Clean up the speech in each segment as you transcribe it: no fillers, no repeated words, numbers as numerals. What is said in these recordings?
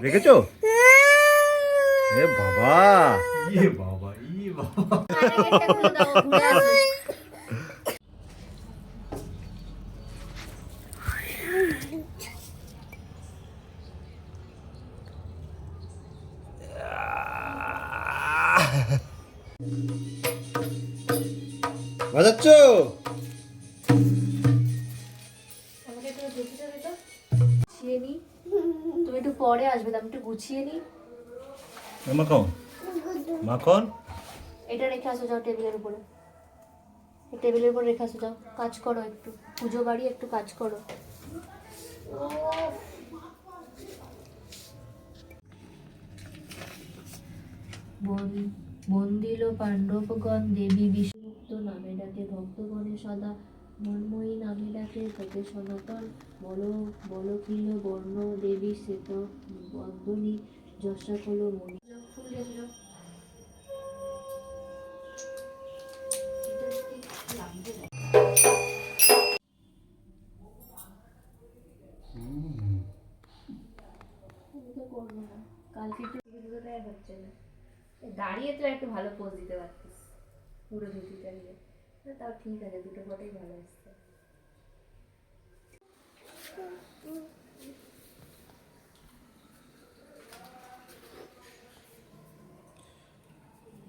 রেখেছো? এ বাবা, ইয়ে বাবা, ইয়ে বাবা। বাজাচ্ছ? আমাকে একটু ধুতিটা দে তো, গুছিয়ে নি। তুমি একটু পরে আসবে, আমি একটু গুছিয়ে নি। মাখন মাখন এটা রেখে আসো, যাও টেবিলের উপরে। টেবিলের উপর রেখে আসো, যাও কাজ করো, একটু পুজো বাড়ি, একটু কাজ করো। বন্দিল পাণ্ডবগণ দেবী বিষ্ণুক্ত নামে ডাকে ভক্তগণে সদা মন্ময়ী নামে ডাকে তোকে সনাতন বল বলকিল বর্ণ দেবী শ্বেত বন্দনী যশা কল মণি। ফুল দিয়ে যাও। করবো না, কালকে একটু ভিডিওটাই হচ্ছে না। দাঁড়িয়ে তো একটু ভালো পোজ দিতে পারতিস পুরো ধুতিটা নিয়ে। তাও ঠিক আছে, দুটো ফটোই ভালো আসছে।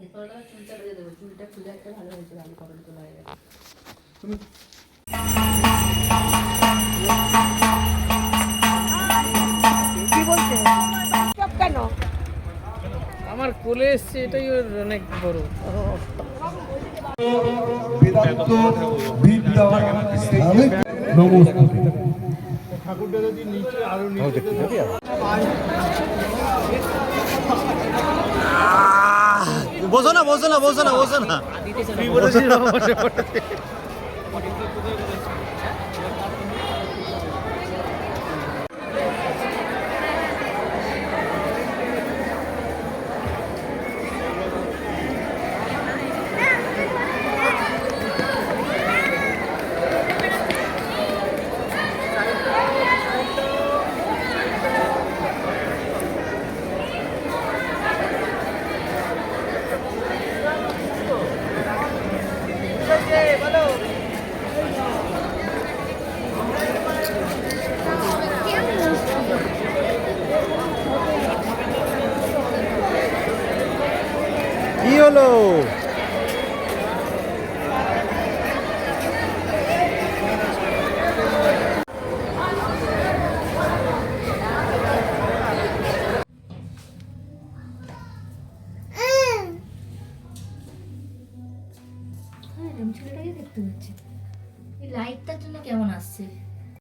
এরপরে তো চুলটা বেঁধে দেবো, চুলটা খুলে একটা ভালো হয়েছে, ভালো কমেন্ট তোলা হয়ে গেছে। কি বলছে সব কেন? আমার কোলে এসছে, এটাই ওর অনেক বড়। বেদান্ত বিদ্যা নমস্কার। ঠাকুরটা যদি নিচে আরো নিচে বসো না বসো না বসো না বসো না। তুই বলেছিস বাবা, বসে পড়ে। কি হলো? ছেলেটাকে দেখতে পাচ্ছি, এই লাইটটার জন্য কেমন আসছে।